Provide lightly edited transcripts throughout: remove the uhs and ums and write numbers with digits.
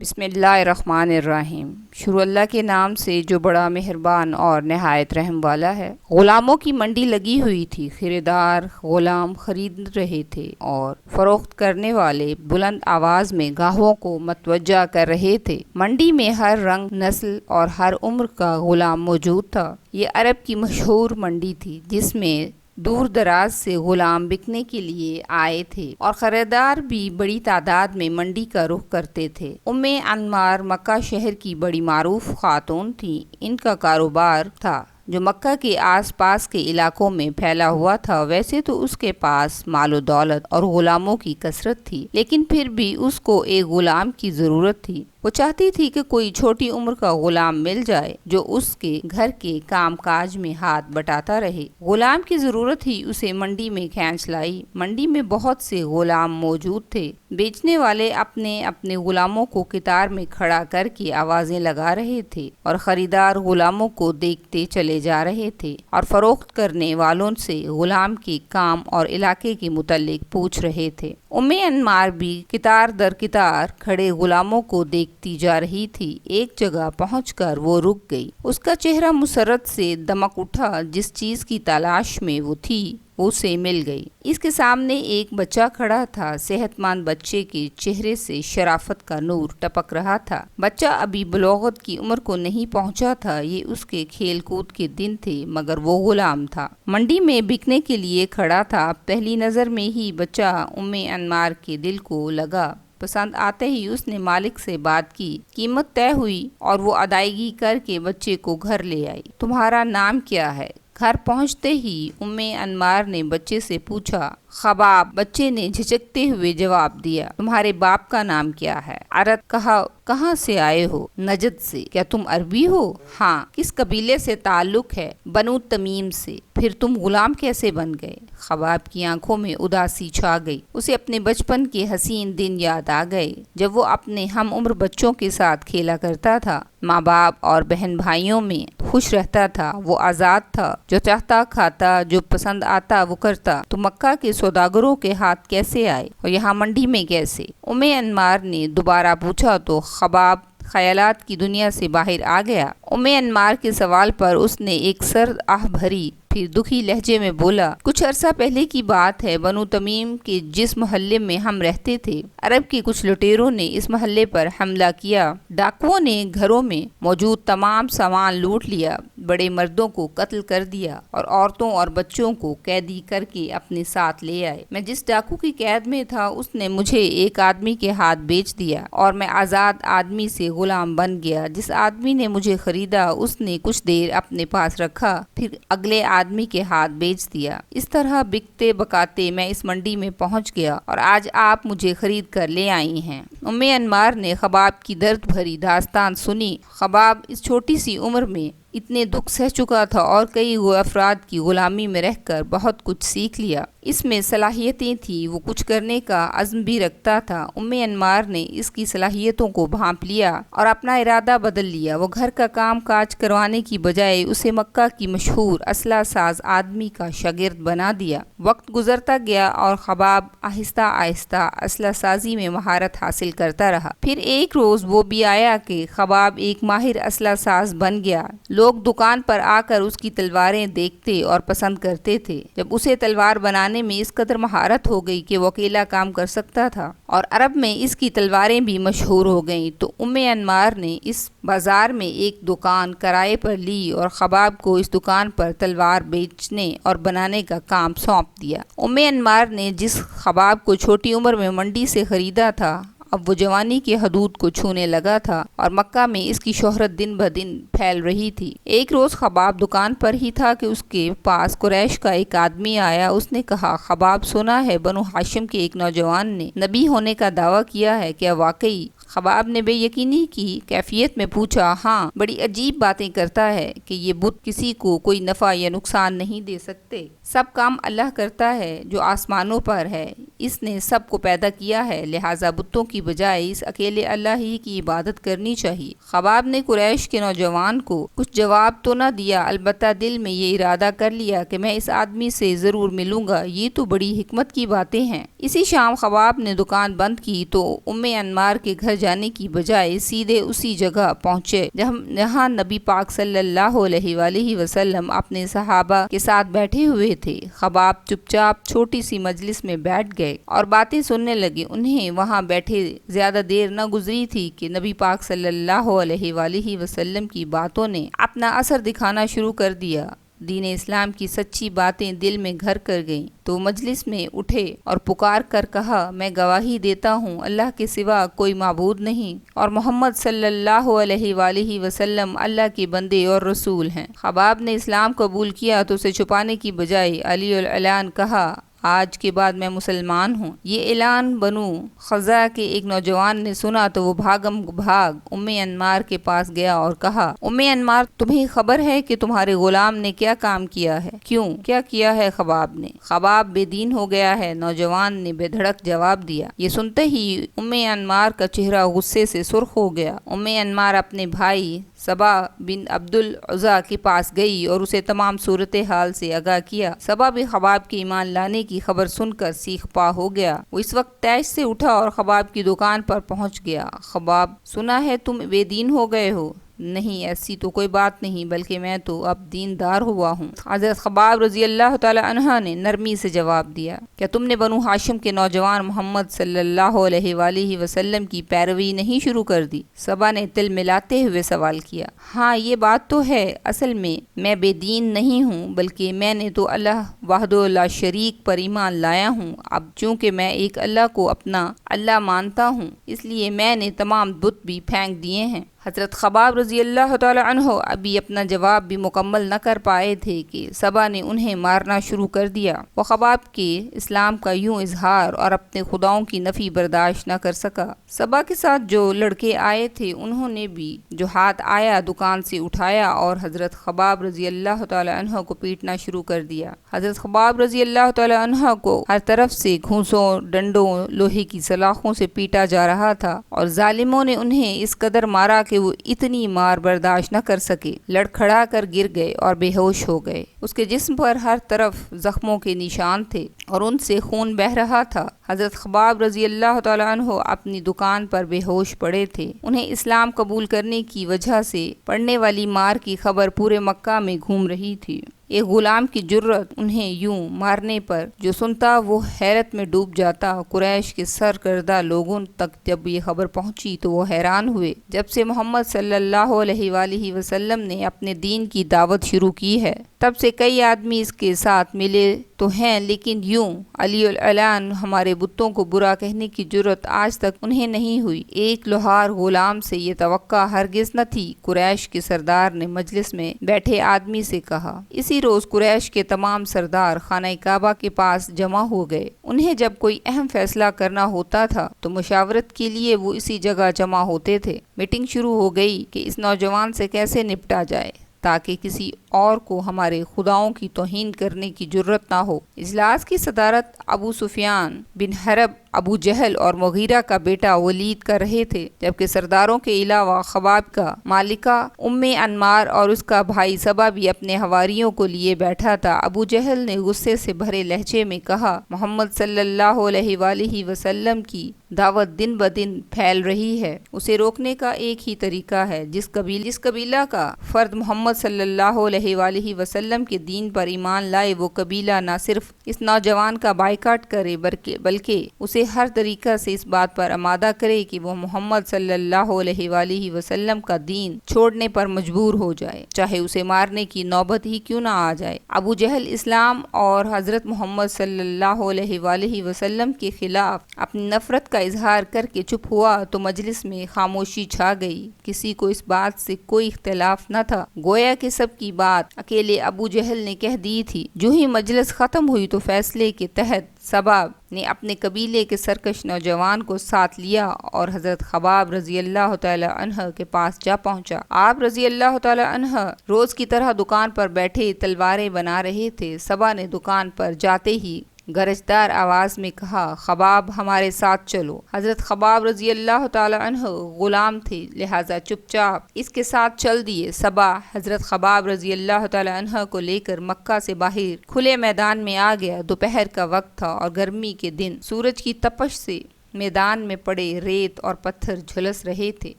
بسم اللہ الرحمن الرحیم۔ شروع اللہ کے نام سے جو بڑا مہربان اور نہایت رحم والا ہے۔ غلاموں کی منڈی لگی ہوئی تھی، خریدار غلام خرید رہے تھے اور فروخت کرنے والے بلند آواز میں گاہکوں کو متوجہ کر رہے تھے۔ منڈی میں ہر رنگ، نسل اور ہر عمر کا غلام موجود تھا۔ یہ عرب کی مشہور منڈی تھی جس میں دور دراز سے غلام بکنے کے لیے آئے تھے اور خریدار بھی بڑی تعداد میں منڈی کا رخ کرتے تھے۔ انمار مکہ شہر کی بڑی معروف خاتون تھی۔ ان کا کاروبار تھا جو مکہ کے آس پاس کے علاقوں میں پھیلا ہوا تھا۔ ویسے تو اس کے پاس مال و دولت اور غلاموں کی کثرت تھی، لیکن پھر بھی اس کو ایک غلام کی ضرورت تھی۔ وہ چاہتی تھی کہ کوئی چھوٹی عمر کا غلام مل جائے جو اس کے گھر کے کام کاج میں ہاتھ بٹاتا رہے۔ غلام کی ضرورت ہی اسے منڈی میں کھینچ لائی۔ منڈی میں بہت سے غلام موجود تھے۔ بیچنے والے اپنے اپنے غلاموں کو قطار میں کھڑا کر کے آوازیں لگا رہے تھے اور خریدار غلاموں کو دیکھتے چلے جا رہے تھے اور فروخت کرنے والوں سے غلام کے کام اور علاقے کے متعلق پوچھ رہے تھے۔ انمار بھی قطار در قطار کھڑے غلاموں کو دیکھتی جا رہی تھی۔ ایک جگہ پہنچ کر وہ رک گئی۔ اس کا چہرہ مسرت سے دمک اٹھا۔ جس چیز کی تلاش میں وہ تھی وہ اسے مل گئی۔ اس کے سامنے ایک بچہ کھڑا تھا۔ صحت مند بچے کے چہرے سے شرافت کا نور ٹپک رہا تھا۔ بچہ ابھی بلوغت کی عمر کو نہیں پہنچا تھا۔ یہ اس کے کھیل کود کے دن تھے، مگر وہ غلام تھا، منڈی میں بکنے کے لیے کھڑا تھا۔ پہلی نظر میں ہی بچہ انمار کے دل کو لگا۔ پسند آتے ہی اس نے مالک سے بات کی، قیمت طے ہوئی اور وہ ادائیگی کر کے بچے کو گھر لے آئی۔ تمہارا نام کیا ہے؟ گھر پہنچتے ہی انمار نے بچے سے پوچھا۔ خباب، بچے نے جھجکتے ہوئے جواب دیا۔ تمہارے باپ کا نام کیا ہے؟ عرت، کہاں سے آئے ہو؟ نجد سے۔ کیا تم عربی ہو؟ ہاں۔ کس قبیلے سے تعلق ہے؟ بنو تمیم سے۔ پھر تم غلام کیسے بن گئے؟ خباب کی آنکھوں میں اداسی چھا گئی۔ اسے اپنے بچپن کے حسین دن یاد آ گئے جب وہ اپنے ہم عمر بچوں کے ساتھ کھیلا کرتا تھا، ماں باپ اور بہن بھائیوں میں خوش رہتا تھا۔ وہ آزاد تھا، جو چاہتا کھاتا، جو پسند آتا وہ کرتا۔ تو مکہ کے سوداگروں کے ہاتھ کیسے آئے اور یہاں منڈی میں کیسے؟ انمار نے دوبارہ پوچھا تو خباب خیالات کی دنیا سے باہر آ گیا۔ انمار کے سوال پر اس نے ایک سرد آہ بھری، پھر دکھی لہجے میں بولا، کچھ عرصہ پہلے کی بات ہے۔ بنو تمیم کے جس محلے میں ہم رہتے تھے، عرب کے کچھ لٹیروں نے اس محلے پر حملہ کیا۔ ڈاکوؤں نے گھروں میں موجود تمام سامان لوٹ لیا، بڑے مردوں کو قتل کر دیا اور عورتوں اور بچوں کو قیدی کر کے اپنے ساتھ لے آئے۔ میں جس ڈاکو کی قید میں تھا اس نے مجھے ایک آدمی کے ہاتھ بیچ دیا اور میں آزاد آدمی سے غلام بن گیا۔ جس آدمی نے مجھے خریدا اس نے کچھ دیر اپنے پاس رکھا، پھر اگلے آدمی کے ہاتھ بیچ دیا۔ اس طرح بکتے بکاتے میں اس منڈی میں پہنچ گیا اور آج آپ مجھے خرید کر لے آئی ہیں۔ انمار نے خباب کی درد بھری داستان سنی۔ خباب اس چھوٹی سی عمر میں اتنے دکھ سہ چکا تھا اور کئی افراد کی غلامی میں رہ کر بہت کچھ سیکھ لیا۔ اس میں صلاحیتیں تھیں، وہ کچھ کرنے کا عزم بھی رکھتا تھا۔ انمار نے اس کی صلاحیتوں کو بھانپ لیا اور اپنا ارادہ بدل لیا۔ وہ گھر کا کام کاج کروانے کی بجائے اسے مکہ کی مشہور اسلحہ ساز آدمی کا شاگرد بنا دیا۔ وقت گزرتا گیا اور خباب آہستہ آہستہ اسلحہ سازی میں مہارت حاصل کرتا رہا۔ پھر ایک روز وہ بھی آیا کہ خباب ایک ماہر اسلحہ ساز بن گیا۔ لوگ دکان پر آ کر اس کی تلواریں دیکھتے اور پسند کرتے تھے۔ جب اسے تلوار بنانے میں اس قدر مہارت ہو گئی کہ وہ اکیلا کام کر سکتا تھا اور عرب میں اس کی تلواریں بھی مشہور ہو گئیں، تو انمار نے اس بازار میں ایک دکان کرائے پر لی اور خباب کو اس دکان پر تلوار بیچنے اور بنانے کا کام سونپ دیا۔ انمار نے جس خباب کو چھوٹی عمر میں منڈی سے خریدا تھا، اب وہ جوانی کے حدود کو چھونے لگا تھا اور مکہ میں اس کی شہرت دن بدن پھیل رہی تھی۔ ایک روز خباب دکان پر ہی تھا کہ اس کے پاس قریش کا ایک آدمی آیا۔ اس نے کہا، خباب، سنا ہے بنو ہاشم کے ایک نوجوان نے نبی ہونے کا دعویٰ کیا ہے، کیا واقعی؟ خباب نے بے یقینی کی کیفیت میں پوچھا، ہاں، بڑی عجیب باتیں کرتا ہے کہ یہ بت کسی کو کوئی نفع یا نقصان نہیں دے سکتے۔ سب کام اللہ کرتا ہے جو آسمانوں پر ہے اس نے سب کو پیدا کیا ہے، لہٰذا بتوں کی بجائے اس اکیلے اللہ ہی کی عبادت کرنی چاہیے۔ خباب نے قریش کے نوجوان کو کچھ جواب تو نہ دیا، البتہ دل میں یہ ارادہ کر لیا کہ میں اس آدمی سے ضرور ملوں گا، یہ تو بڑی حکمت کی باتیں ہیں۔ اسی شام خباب نے دکان بند کی تو انمار کے گھر جانے کی بجائے سیدھے اسی جگہ پہنچے جہاں نبی پاک صلی اللہ علیہ وآلہ وسلم اپنے صحابہ کے ساتھ بیٹھے ہوئے تھے۔ خباب چپ چاپ چھوٹی سی مجلس میں بیٹھ گئے اور باتیں سننے لگے۔ انہیں وہاں بیٹھے زیادہ دیر نہ گزری تھی کہ نبی پاک صلی اللہ علیہ وآلہ وسلم کی باتوں نے اپنا اثر دکھانا شروع کر دیا۔ دین اسلام کی سچی باتیں دل میں گھر کر گئیں تو مجلس میں اٹھے اور پکار کر کہا، میں گواہی دیتا ہوں اللہ کے سوا کوئی معبود نہیں اور محمد صلی اللہ علیہ وآلہ وسلم اللہ کے بندے اور رسول ہیں۔ خباب نے اسلام قبول کیا تو اسے چھپانے کی بجائے علی الاعلان کہا، آج کے بعد میں مسلمان ہوں۔ یہ اعلان بنو خزاعہ کے ایک نوجوان نے سنا تو وہ بھاگم بھاگ انمار کے پاس گیا اور کہا، انمار، تمہیں خبر ہے کہ تمہارے غلام نے کیا کام کیا ہے؟ کیوں؟ کیا کیا ہے خباب نے؟ خباب بے دین ہو گیا ہے، نوجوان نے بے دھڑک جواب دیا۔ یہ سنتے ہی انمار کا چہرہ غصے سے سرخ ہو گیا۔ انمار اپنے بھائی سبا بن عبد العزیٰ کے پاس گئی اور اسے تمام صورتحال سے آگاہ کیا۔ سبا بھی خباب کے ایمان لانے کی خبر سن کر سیخ پا ہو گیا۔ وہ اس وقت تیش سے اٹھا اور خباب کی دکان پر پہنچ گیا۔ خباب، سنا ہے تم بے دین ہو گئے ہو؟ نہیں، ایسی تو کوئی بات نہیں، بلکہ میں تو اب دیندار ہوا ہوں۔ حضرت خباب رضی اللہ تعالی عنہ نے نرمی سے جواب دیا، کیا تم نے بنو ہاشم کے نوجوان محمد صلی اللہ علیہ وآلہ وسلم کی پیروی نہیں شروع کر دی؟ سبا نے تل ملاتے ہوئے سوال کیا۔ ہاں، یہ بات تو ہے، اصل میں بے دین نہیں ہوں، بلکہ میں نے تو اللہ وحدہ لا شریک پر ایمان لایا ہوں۔ اب چونکہ میں ایک اللہ کو اپنا اللہ مانتا ہوں، اس لیے میں نے تمام بت بھی پھینک دیے ہیں۔ حضرت خباب رضی اللہ تعالی عنہ ابھی اپنا جواب بھی مکمل نہ کر پائے تھے کہ سبا نے انہیں مارنا شروع کر دیا۔ وہ خباب کے اسلام کا یوں اظہار اور اپنے خداؤں کی نفی برداشت نہ کر سکا۔ سبا کے ساتھ جو لڑکے آئے تھے انہوں نے بھی جو ہاتھ آیا دکان سے اٹھایا اور حضرت خباب رضی اللہ تعالی عنہ کو پیٹنا شروع کر دیا۔ حضرت خباب رضی اللہ تعالی عنہ کو ہر طرف سے گھونسوں، ڈنڈوں، لوہے کی سلاخوں سے پیٹا جا رہا تھا اور ظالموں نے انہیں اس قدر مارا کہ وہ اتنی مار برداشت نہ کر سکے، لڑکھڑا کر گر گئے اور بے ہوش ہو گئے۔ اس کے جسم پر ہر طرف زخموں کے نشان تھے اور ان سے خون بہہ رہا تھا۔ حضرت خباب رضی اللہ تعالی عنہ اپنی دکان پر بے ہوش پڑے تھے۔ انہیں اسلام قبول کرنے کی وجہ سے پڑنے والی مار کی خبر پورے مکہ میں گھوم رہی تھی۔ ایک غلام کی جرأت انہیں یوں مارنے پر جو سنتا وہ حیرت میں ڈوب جاتا۔ قریش کے سرکردہ لوگوں تک جب یہ خبر پہنچی تو وہ حیران ہوئے۔ جب سے محمد صلی اللہ علیہ وآلہ وسلم نے اپنے دین کی دعوت شروع کی ہے، تب سے کئی آدمی اس کے ساتھ ملے تو ہیں، لیکن یوں علی الاعلان ہمارے بتوں کو برا کہنے کی جرأت آج تک انہیں نہیں ہوئی۔ ایک لوہار غلام سے یہ توقع ہرگز نہ تھی۔ قریش کے سردار نے مجلس میں بیٹھے آدمی سے کہا۔ اسی روز قریش کے تمام سردار خانہ کعبہ کے پاس جمع ہو گئے۔ انہیں جب کوئی اہم فیصلہ کرنا ہوتا تھا تو مشاورت کے لیے وہ اسی جگہ جمع ہوتے تھے۔ میٹنگ شروع ہو گئی کہ اس نوجوان سے کیسے نپٹا جائے تاکہ کسی اور کو ہمارے خداؤں کی توہین کرنے کی جرأت نہ ہو۔ اجلاس کی صدارت ابو سفیان بن حرب، ابو جہل اور مغیرہ کا بیٹا ولید کر رہے تھے، جبکہ سرداروں کے علاوہ خباب کا مالکہ انمار اور اس کا بھائی سبا بھی اپنے حواریوں کو لیے بیٹھا تھا۔ ابو جہل نے غصے سے بھرے لہجے میں کہا، محمد صلی اللہ علیہ وآلہ وسلم کی دعوت دن بدن پھیل رہی ہے، اسے روکنے کا ایک ہی طریقہ ہے۔ جس قبیلہ کا فرد محمد صلی اللہ علیہ وآلہ وسلم کے دین پر ایمان لائے، وہ قبیلہ نہ صرف اس نوجوان کا بائیکاٹ کرے بلکہ اسے ہر طریقہ سے اس بات پر آمادہ کرے کہ وہ محمد صلی اللہ علیہ وآلہ وسلم کا دین چھوڑنے پر مجبور ہو جائے، چاہے اسے مارنے کی نوبت ہی کیوں نہ آ جائے۔ ابو جہل اسلام اور حضرت محمد صلی اللہ علیہ وآلہ وسلم کے خلاف اپنی نفرت کا اظہار کر کے چپ ہوا تو مجلس میں خاموشی چھا گئی۔ کسی کو اس بات سے کوئی اختلاف نہ تھا، گویا کہ سب کی بات اکیلے ابو جہل نے کہہ دی تھی۔ جو ہی مجلس ختم ہوئی تو فیصلے کے تحت سبا نے اپنے قبیلے کے سرکش نوجوان کو ساتھ لیا اور حضرت خباب رضی اللہ تعالی عنہ کے پاس جا پہنچا۔ آپ رضی اللہ تعالی عنہ روز کی طرح دکان پر بیٹھے تلواریں بنا رہے تھے۔ سبا نے دکان پر جاتے ہی گرجدار آواز میں کہا خباب ہمارے ساتھ چلو۔ حضرت خباب رضی اللہ تعالی عنہ غلام تھے لہٰذا چپ چاپ اس کے ساتھ چل دیے۔ صبح حضرت خباب رضی اللہ تعالی عنہ کو لے کر مکہ سے باہر کھلے میدان میں آ گیا۔ دوپہر کا وقت تھا اور گرمی کے دن سورج کی تپش سے میدان میں پڑے ریت اور پتھر جھلس رہے تھے۔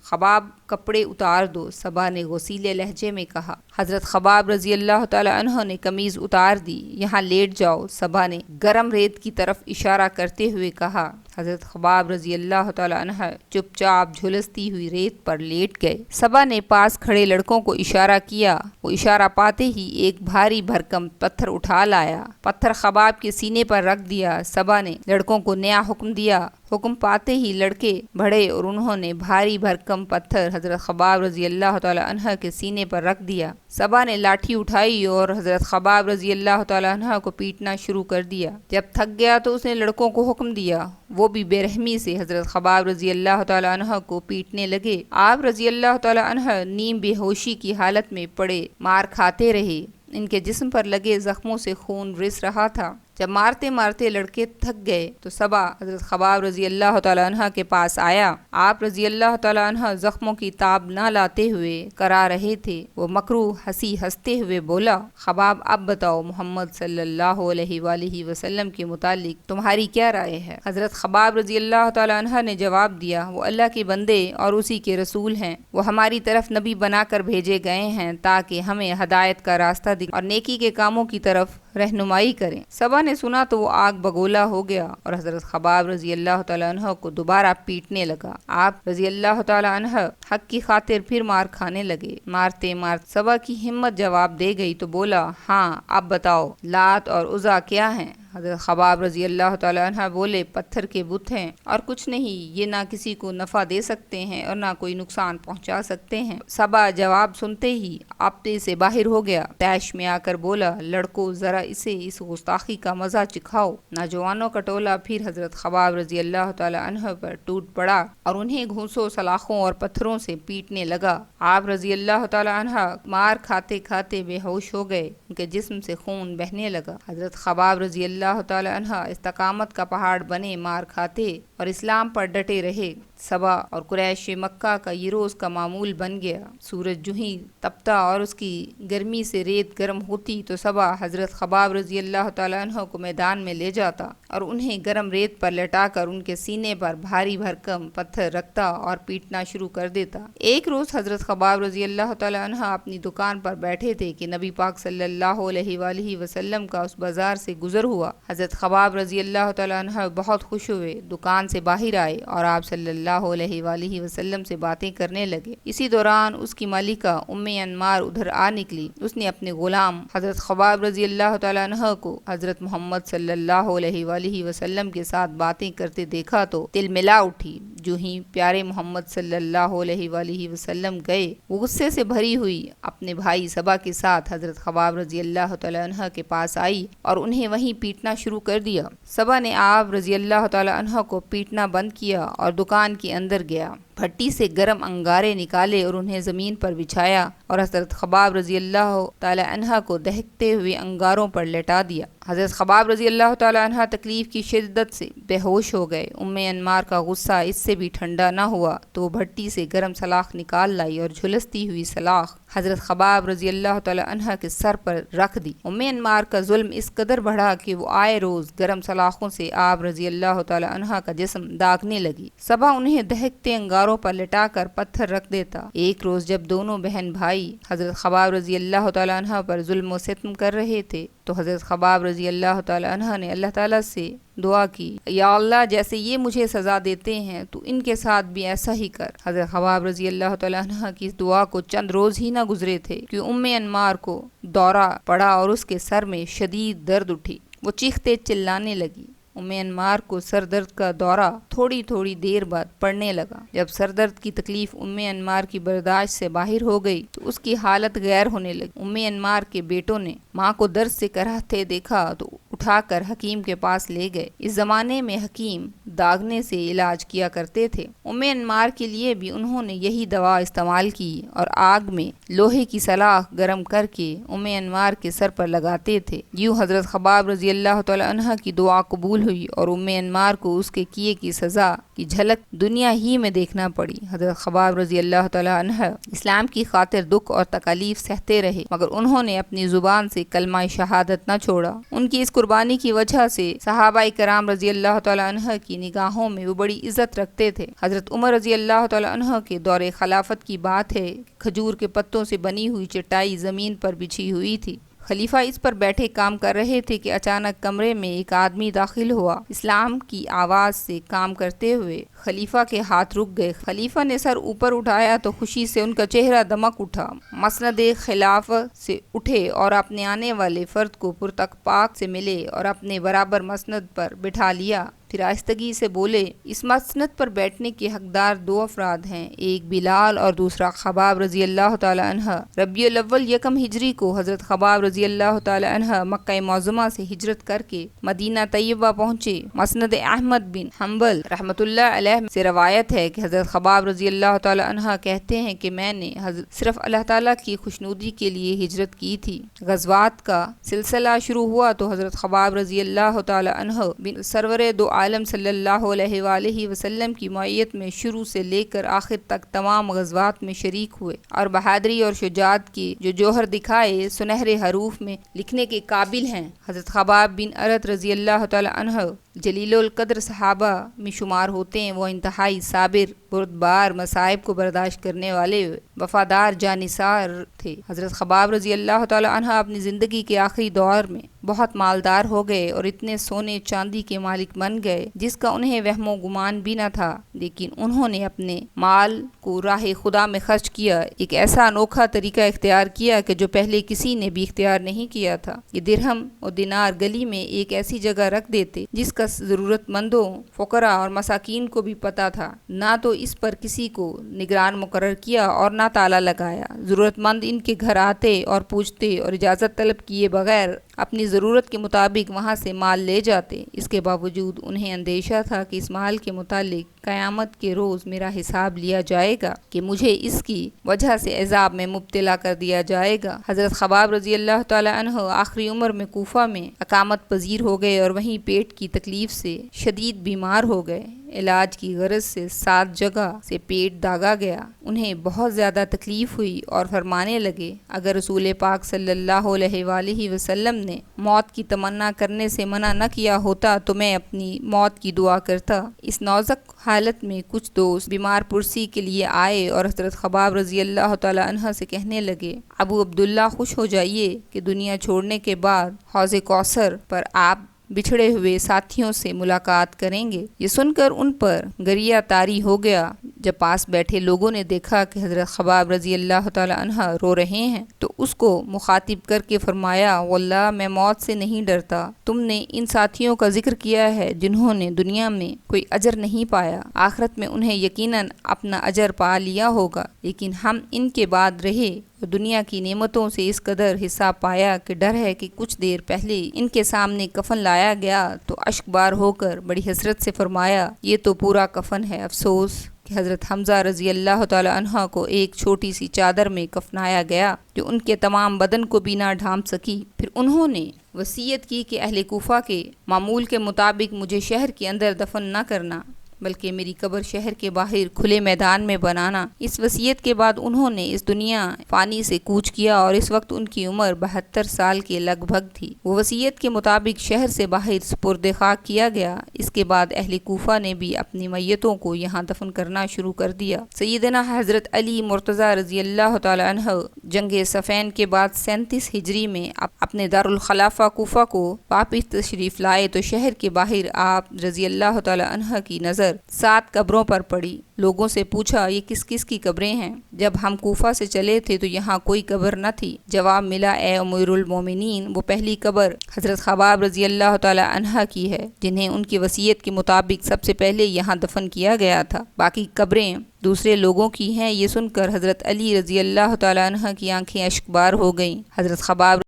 خباب کپڑے اتار دو، صبا نے غصیلے لہجے میں کہا۔ حضرت خباب رضی اللہ تعالی عنہ نے قمیض اتار دی۔ یہاں لیٹ جاؤ، صبا نے گرم ریت کی طرف اشارہ کرتے ہوئے کہا۔ حضرت خباب رضی اللہ تعالی عنہ چپ چاپ جھلستی ہوئی ریت پر لیٹ گئے۔ صبا نے پاس کھڑے لڑکوں کو اشارہ کیا۔ وہ اشارہ پاتے ہی ایک بھاری بھرکم پتھر اٹھا لایا، پتھر خباب کے سینے پر رکھ دیا۔ صبا نے لڑکوں کو نیا حکم دیا۔ حکم پاتے ہی لڑکے بڑھے اور انہوں نے بھاری بھرکم پتھر حضرت خباب رضی اللہ تعالی عنہ کے سینے پر رکھ دیا۔ صبا نے لاٹھی اٹھائی اور حضرت خباب رضی اللہ تعالی عنہ کو پیٹنا شروع کر دیا۔ جب تھک گیا تو اس نے لڑکوں کو حکم دیا، وہ بھی بے رحمی سے حضرت خباب رضی اللہ تعالی عنہ کو پیٹنے لگے۔ آپ رضی اللہ تعالی عنہ نیم بے ہوشی کی حالت میں پڑے مار کھاتے رہے۔ ان کے جسم پر لگے زخموں سے خون رس رہا تھا۔ جب مارتے مارتے لڑکے تھک گئے تو صبا حضرت خباب رضی اللہ تعالی عنہ کے پاس آیا۔ آپ رضی اللہ تعالی عنہ زخموں کی تاب نہ لاتے ہوئے کرا رہے تھے۔ وہ مکروہ ہنسی ہنستے ہوئے بولا، خباب اب بتاؤ محمد صلی اللہ علیہ وآلہ وسلم کے متعلق تمہاری کیا رائے ہے؟ حضرت خباب رضی اللہ تعالی عنہ نے جواب دیا، وہ اللہ کے بندے اور اسی کے رسول ہیں۔ وہ ہماری طرف نبی بنا کر بھیجے گئے ہیں تاکہ ہمیں ہدایت کا راستہ دکھائیں اور نیکی کے کاموں کی طرف رہنمائی کریں۔ صبا نے سنا تو وہ آگ بگولا ہو گیا اور حضرت خباب رضی اللہ تعالی عنہ کو دوبارہ پیٹنے لگا۔ آپ رضی اللہ تعالی عنہ حق کی خاطر پھر مار کھانے لگے۔ مارتے مارتے صبا کی ہمت جواب دے گئی تو بولا، ہاں اب بتاؤ لات اور عزا کیا ہیں؟ حضرت خباب رضی اللہ تعالی عنہ بولے، پتھر کے بت ہیں اور کچھ نہیں، یہ نہ کسی کو نفع دے سکتے ہیں اور نہ کوئی نقصان پہنچا سکتے ہیں۔ صبا جواب سنتے ہی آپتے سے باہر ہو گیا، تیش میں آ کر بولا، لڑکو ذرا اسے اس گستاخی کا مزہ چکھاؤ۔ نوجوانوں کا ٹولہ پھر حضرت خباب رضی اللہ تعالی عنہ پر ٹوٹ پڑا اور انہیں گھونسوں، سلاخوں اور پتھروں سے پیٹنے لگا۔ آپ رضی اللہ تعالی عنہ مار کھاتے کھاتے بے ہوش ہو گئے، ان کے جسم سے خون بہنے لگا۔ حضرت خباب رضی اللہ تعالی عنہ استقامت کا پہاڑ بنے، مار کھاتے اور اسلام پر ڈٹے رہے۔ صبا اور قریش مکہ کا یہ روز کا معمول بن گیا۔ سورج جو ہی تپتا اور اس کی گرمی سے ریت گرم ہوتی تو صبا حضرت خباب رضی اللہ تعالی عنہ کو میدان میں لے جاتا اور انہیں گرم ریت پر لٹا کر ان کے سینے پر بھاری بھرکم پتھر رکھتا اور پیٹنا شروع کر دیتا۔ ایک روز حضرت خباب رضی اللہ تعالی عنہ اپنی دکان پر بیٹھے تھے کہ نبی پاک صلی اللہ علیہ وآلہ وسلم کا اس بازار سے گزر ہوا۔ حضرت خباب رضی اللہ تعالی عنہ بہت خوش ہوئے، دکان سے باہر آئے اور آپ صلی اللہ علیہ وآلہ وسلم سے باتیں کرنے لگے۔ اسی دوران اس کی ملکہ ام انمار ادھر آ نکلی۔ اس نے اپنے غلام حضرت خباب رضی اللہ تعالی عنہ کو حضرت محمد صلی اللہ علیہ وآلہ وسلم کے ساتھ باتیں کرتے دیکھا تو دل ملا اٹھی۔ جو ہی پیارے محمد صلی اللہ علیہ وآلہ وسلم گئے، وہ غصے سے بھری ہوئی اپنے بھائی صبا کے ساتھ حضرت خباب رضی اللہ تعالی عنہ کے پاس آئی اور انہیں وہیں پیٹنا شروع کر دیا۔ صبا نے آپ رضی اللہ تعالی عنہ کو پیٹنا بند کیا اور دکان کے اندر گیا، بھٹی سے گرم انگارے نکالے اور انہیں زمین پر بچھایا اور حضرت خباب رضی اللہ تعالی عنہ کو دہکتے ہوئے انگاروں پر لٹا دیا۔ حضرت خباب رضی اللہ تعالی عنہ تکلیف کی شدت سے بے ہوش ہو گئے۔ ام انمار کا غصہ اس سے بھی ٹھنڈا نہ ہوا تو وہ بھٹی سے گرم سلاخ نکال لائی اور جھلستی ہوئی سلاخ حضرت خباب رضی اللہ تعالی عنہ کے سر پر رکھ دی۔ ام انمار کا ظلم اس قدر بڑھا کہ وہ آئے روز گرم سلاخوں سے آپ رضی اللہ تعالی عنہ کا جسم داغنے لگی۔ صبا انہیں دہکتے انگاروں پر لٹا کر پتھر رکھ دیتا۔ ایک روز جب دونوں بہن بھائی حضرت خباب رضی اللہ تعالی عنہ پر ظلم و ستم کر رہے تھے تو حضرت خباب رضی اللہ تعالی عنہ نے اللہ تعالیٰ سے دعا کی، یا اللہ جیسے یہ مجھے سزا دیتے ہیں تو ان کے ساتھ بھی ایسا ہی کر۔ حضرت خباب رضی اللہ تعالی عنہ کی اس دعا کو چند روز ہی نہ گزرے تھے کہ ام انمار کو دورہ پڑا اور اس کے سر میں شدید درد اٹھی۔ وہ چیختے چلانے لگی۔ ام انمار کو سر درد کا دورہ تھوڑی تھوڑی دیر بعد پڑنے لگا۔ جب سر درد کی تکلیف ام انمار کی برداشت سے باہر ہو گئی تو اس کی حالت غیر ہونے لگی۔ ام انمار کے بیٹوں نے ماں کو درد سے کراہتے دیکھا تو اٹھا کر حکیم کے پاس لے گئے۔ اس زمانے میں حکیم داغنے سے علاج کیا کرتے تھے۔ انمار کے لیے بھی انہوں نے یہی دوا استعمال کی اور آگ میں لوہے کی سلاخ گرم کر کے انمار کے سر پر لگاتے تھے۔ یوں حضرت خباب رضی اللہ تعالی عنہ کی دعا قبول ہوئی اور انمار کو اس کے کیے کی سزا کی جھلک دنیا ہی میں دیکھنا پڑی۔ حضرت خباب رضی اللہ تعالی عنہ اسلام کی خاطر دکھ اور تکالیف سہتے رہے، مگر انہوں نے اپنی زبان سے کلمہ شہادت نہ چھوڑا۔ ان کی اس قربانی کی وجہ سے صحابہ کرام رضی اللہ تعالی عنہ کی نگاہوں میں وہ بڑی عزت رکھتے تھے۔ حضرت عمر رضی اللہ تعالی عنہ کے دور خلافت کی بات ہے، کھجور کے پتوں سے بنی ہوئی چٹائی زمین پر بچھی ہوئی تھی۔ خلیفہ اس پر بیٹھے کام کر رہے تھے کہ اچانک کمرے میں ایک آدمی داخل ہوا۔ اسلام کی آواز سے کام کرتے ہوئے خلیفہ کے ہاتھ رک گئے۔ خلیفہ نے سر اوپر اٹھایا تو خوشی سے ان کا چہرہ دمک اٹھا۔ مسند خلافت سے اٹھے اور اپنے آنے والے فرد کو پرتقپاک سے ملے اور اپنے برابر مسند پر بٹھا لیا۔ پھر آہستگی سے بولے، اس مسند پر بیٹھنے کے حقدار دو افراد ہیں، ایک بلال اور دوسرا خباب رضی اللہ تعالی عنہ۔ ربیع الاول یکم ہجری کو حضرت خباب رضی اللہ تعالی عنہ مکہ معظمہ سے ہجرت کر کے مدینہ طیبہ پہنچے۔ مسند احمد بن حنبل رحمۃ اللہ علیہ سے روایت ہے کہ حضرت خباب رضی اللہ تعالی عنہ کہتے ہیں کہ میں نے صرف اللہ تعالیٰ کی خوشنودی کے لیے ہجرت کی تھی۔ غزوات کا سلسلہ شروع ہوا تو حضرت خباب رضی اللہ تعالی عنہ بن سرور دو عالم صلی اللہ علیہ وآلہ وسلم کی معیت میں شروع سے لے کر آخر تک تمام غزوات میں شریک ہوئے اور بہادری اور شجاعت کی جو جوہر دکھائے سنہرے حروف میں لکھنے کے قابل ہیں۔ حضرت خباب بن ارت رضی اللہ تعالی عنہ جلیل القدر صحابہ میں شمار ہوتے ہیں۔ وہ انتہائی صابر، بردبار، مصائب کو برداشت کرنے والے وفادار جانثار تھے۔ حضرت خباب رضی اللہ تعالی عنہ اپنی زندگی کے آخری دور میں بہت مالدار ہو گئے اور اتنے سونے چاندی کے مالک بن گئے جس کا انہیں وہم و گمان بھی نہ تھا، لیکن انہوں نے اپنے مال کو راہ خدا میں خرچ کیا، ایک ایسا انوکھا طریقہ اختیار کیا کہ جو پہلے کسی نے بھی اختیار نہیں کیا تھا۔ یہ درہم اور دینار گلی میں ایک ایسی جگہ رکھ دیتے جس کا ضرورت مندوں، فقراء اور مساکین کو بھی پتہ تھا، نہ تو اس پر کسی کو نگران مقرر کیا اور نہ تالا لگایا۔ ضرورت مند ان کے گھر آتے اور پوچھتے اور اجازت طلب کیے بغیر اپنی ضرورت کے مطابق وہاں سے مال لے جاتے۔ اس کے باوجود انہیں اندیشہ تھا کہ اس مال کے متعلق قیامت کے روز میرا حساب لیا جائے گا، کہ مجھے اس کی وجہ سے عذاب میں مبتلا کر دیا جائے گا۔ حضرت خباب رضی اللہ تعالی عنہ آخری عمر میں کوفہ میں اقامت پذیر ہو گئے اور وہیں پیٹ کی تکلیف سے شدید بیمار ہو گئے۔ علاج کی غرض سے 7 جگہ سے پیٹ داغا گیا۔ انہیں بہت زیادہ تکلیف ہوئی اور فرمانے لگے، اگر رسول پاک صلی اللہ علیہ وآلہ وسلم نے موت کی تمنا کرنے سے منع نہ کیا ہوتا تو میں اپنی موت کی دعا کرتا۔ اس نازک حالت میں کچھ دوست بیمار پرسی کے لیے آئے اور حضرت خباب رضی اللہ تعالی عنہ سے کہنے لگے، ابو عبداللہ خوش ہو جائیے کہ دنیا چھوڑنے کے بعد حوض کوثر پر آپ بچھڑے ہوئے ساتھیوں سے ملاقات کریں گے۔ یہ سن کر ان پر گریہ طاری ہو گیا۔ جب پاس بیٹھے لوگوں نے دیکھا کہ حضرت خباب رضی اللہ تعالی عنہ رو رہے ہیں تو اس کو مخاطب کر کے فرمایا، واللہ میں موت سے نہیں ڈرتا۔ تم نے ان ساتھیوں کا ذکر کیا ہے جنہوں نے دنیا میں کوئی اجر نہیں پایا، آخرت میں انہیں یقیناً اپنا اجر پا لیا ہوگا، لیکن ہم ان کے بعد رہے اور دنیا کی نعمتوں سے اس قدر حصہ پایا کہ ڈر ہے کہ کچھ دیر پہلے ان کے سامنے کفن لایا گیا تو اشک بار ہو کر بڑی حسرت سے فرمایا، یہ تو پورا کفن ہے، افسوس کہ حضرت حمزہ رضی اللہ تعالی عنہ کو ایک چھوٹی سی چادر میں کفنایا گیا جو ان کے تمام بدن کو بھی نہ ڈھانپ سکی۔ پھر انہوں نے وصیت کی کہ اہل کوفہ کے معمول کے مطابق مجھے شہر کے اندر دفن نہ کرنا بلکہ میری قبر شہر کے باہر کھلے میدان میں بنانا۔ اس وصیت کے بعد انہوں نے اس دنیا فانی سے کوچ کیا اور اس وقت ان کی عمر 72 سال کے لگ بھگ تھی۔ وہ وصیت کے مطابق شہر سے باہر سپرد خاک کیا گیا۔ اس کے بعد اہل کوفہ نے بھی اپنی میتوں کو یہاں دفن کرنا شروع کر دیا۔ سیدنا حضرت علی مرتضیٰ رضی اللہ تعالی عنہ جنگ صفین کے بعد 37 ہجری میں اپنے دارالخلافہ کوفہ کو واپس تشریف لائے تو شہر کے باہر آپ رضی اللہ تعالی عنہ کی نظر 7 قبروں پر پڑی۔ لوگوں سے پوچھا، یہ کس کس کی قبریں ہیں؟ جب ہم کوفہ سے چلے تھے تو یہاں کوئی قبر نہ تھی۔ جواب ملا، اے امیر المومنین، وہ پہلی قبر حضرت خباب رضی اللہ تعالی عنہ کی ہے جنہیں ان کی وصیت کے مطابق سب سے پہلے یہاں دفن کیا گیا تھا، باقی قبریں دوسرے لوگوں کی ہیں۔ یہ سن کر حضرت علی رضی اللہ تعالی عنہ کی آنکھیں اشک بار ہو گئیں۔ حضرت خباب